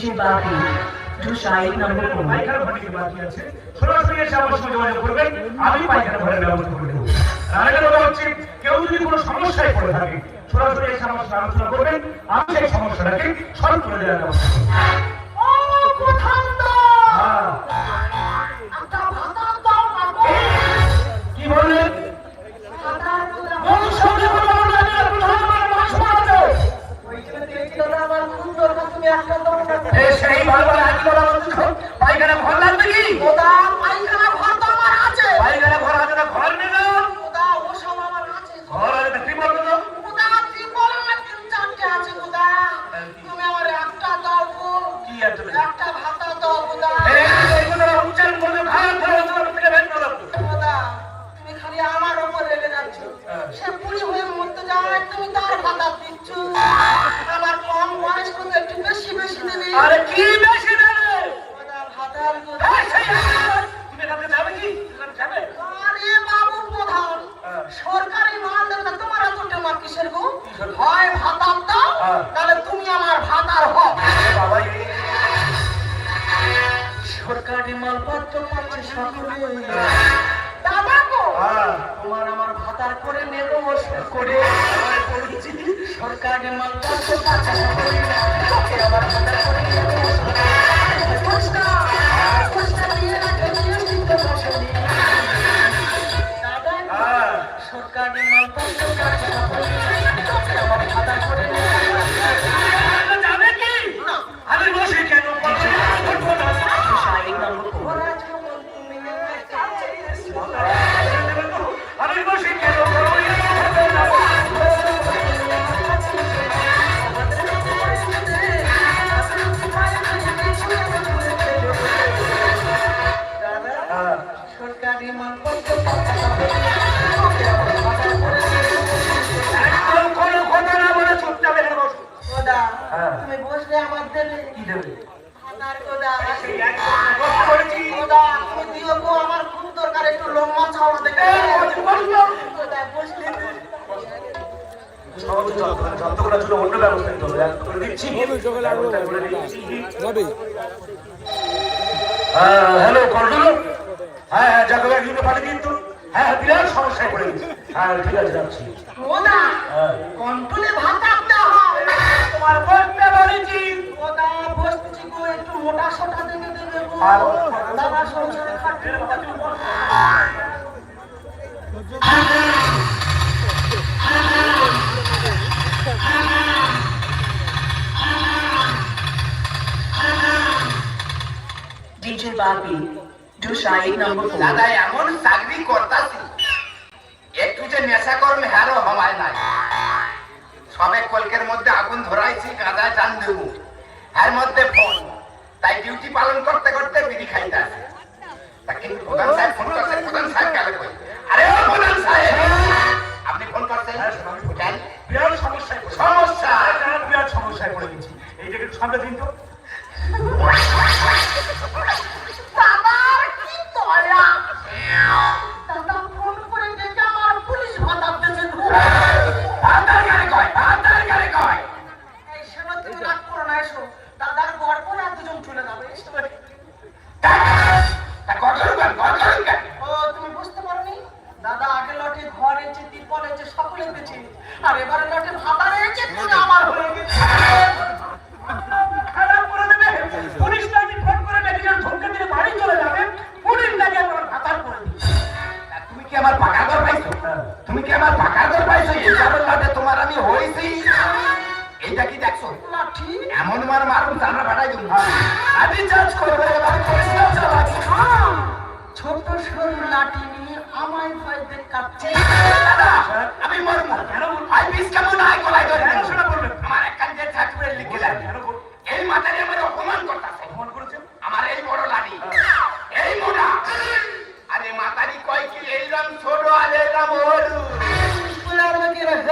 DJ Babi, do side number 4. পায়খানা ঘরে বাকি আছে সরাসরি এসে আমার সঙ্গে যোগাযোগ করবেন, আমি পায়খানা ঘরের ব্যবস্থা করে দেবো। আরেকটা কথা হচ্ছে, কেউ যদি কোনো সমস্যায় পড়ে থাকে সরাসরি এসে আমার সঙ্গে আলোচনা করবেন, আমি সেই সমস্যাটাকে সলভ করে দেওয়ার ব্যবস্থা করব। কি বললেন? সেই ভালো পায়খানা ঘর লাগবে কি? পায়খানা ঘর তো আমার আছে। পায়খানা ঘর আছে না, ঘর নেই না? ঘর আছে কি বলবো তো? কি আছে? একটা ভাতা দাও গোদা। এইগুলো উচ্চারণ করে ভাত ধরে থেকে বের করো। গোদা তুমি খালি আমার উপর রেগে যাচ্ছ। সে পুরি হয়ে মরতে যায়, তুমি তার ভাতা দিচ্ছ। আমার কম বয়স করে একটু বেশি বেশি দেবে। আরে কি বেশি দেবে? গোদা ভাতার গোদা। তুমি কাছে যাবে কি? যাবে? আরে বাবু প্রধান, সরকারি মাল দেন না, তোমার এত টেমা কিসের গো? হয় ভাতা দাও, তাহলে তুমি আমার ভাতার হও। বাবা সরকারি মালপত্র পাচ্ছে সকলে। দাদা গো, তোমার আমার ভাতার করে নেব করে সরকারি মালপত্র পাচ্ছে সকলে, আমার ভাতার করে নেব। সরকারি মালপত্র পাচ্ছে সকলে, আমার ভাতার করে নেব। যাবে কি? আমি বসে কেন? আমি বসে কেন? সরকারি মালপত্র একদম কোনো কথা না বলে চুপচাপ এখানে বসো। তুমি বসলে আমার দেবে কি দেবে? আমার খুব দরকার, একটু লম্বা চাওয়া দেখে অন্য ব্যবস্থা করে দিচ্ছি। হ্যালো কন্ট্রোল, হ্যাঁ জাগবে কিন্তু পাঠিয়ে দিন তো। হ্যাঁ বিরাট সমস্যায় পড়ে গেছি। হ্যাঁ ঠিক আছে যাচ্ছি। কন্ট্রোলে ভাত আনতে হয়, তোমার বলতে বলেছি। ওটা বসছি গো, একটু মোটা সোটা দেখে দেবে গো। দাদা সংসারে খাটতে DJ Babi, do side number 4. দাদা এমন চাকরি করতাছি, একটু যে নেশা করমে হারও হওয়ায় নাই। সবে কলকের মধ্যে আগুন ধরাইছি, গাঁজায় টান দেব, এর মধ্যে ফোন, তাই ডিউটি পালন করতে করতে বিড়ি খাইতে আছে। তা কিন্তু প্রধান সাহেব ফোন করছেন, প্রধান সাহেব গেলে কই? আরে প্রধান সাহেব আপনি ফোন করছেন? বিরাট সমস্যায় সমস্যা বিরাট সমস্যায় পড়ে গেছি। এইটাকে একটু সামনে দিন তো। আর এবারে লটে ভাতা রয়েছে, আমার হয়ে গেছে। খারাপ করে দেবে পুলিশ নাকি ফোন করে মেডিকেল ধমকে দিয়ে বাড়ি চলে যাবে, পুলিশ নাকি আমার ভাতার করে দিবে। তুমি কি আমার পাকা ঘর পাইছো? তুমি কি আমার পাকা ঘর পাইছো? এই কারণ লটে তোমার আমি হইছি। এইটা কি দেখছো? লাঠি এমন মার মারুন আমরা বাড়াই দেব। আমি চার্জ করবো, এবার পরিষ্কার চালাচ্ছি। ছোট সরু লাঠি নিয়ে আমায় ভয় দেখাচ্ছে। দাদা আমি মরবো কেন? আই পিস কেমন আই গলায় ধরে কেন শোনা বলবেন? আমার এক কান দিয়ে চাকরি লিখে দেন। এই মাথায় আমার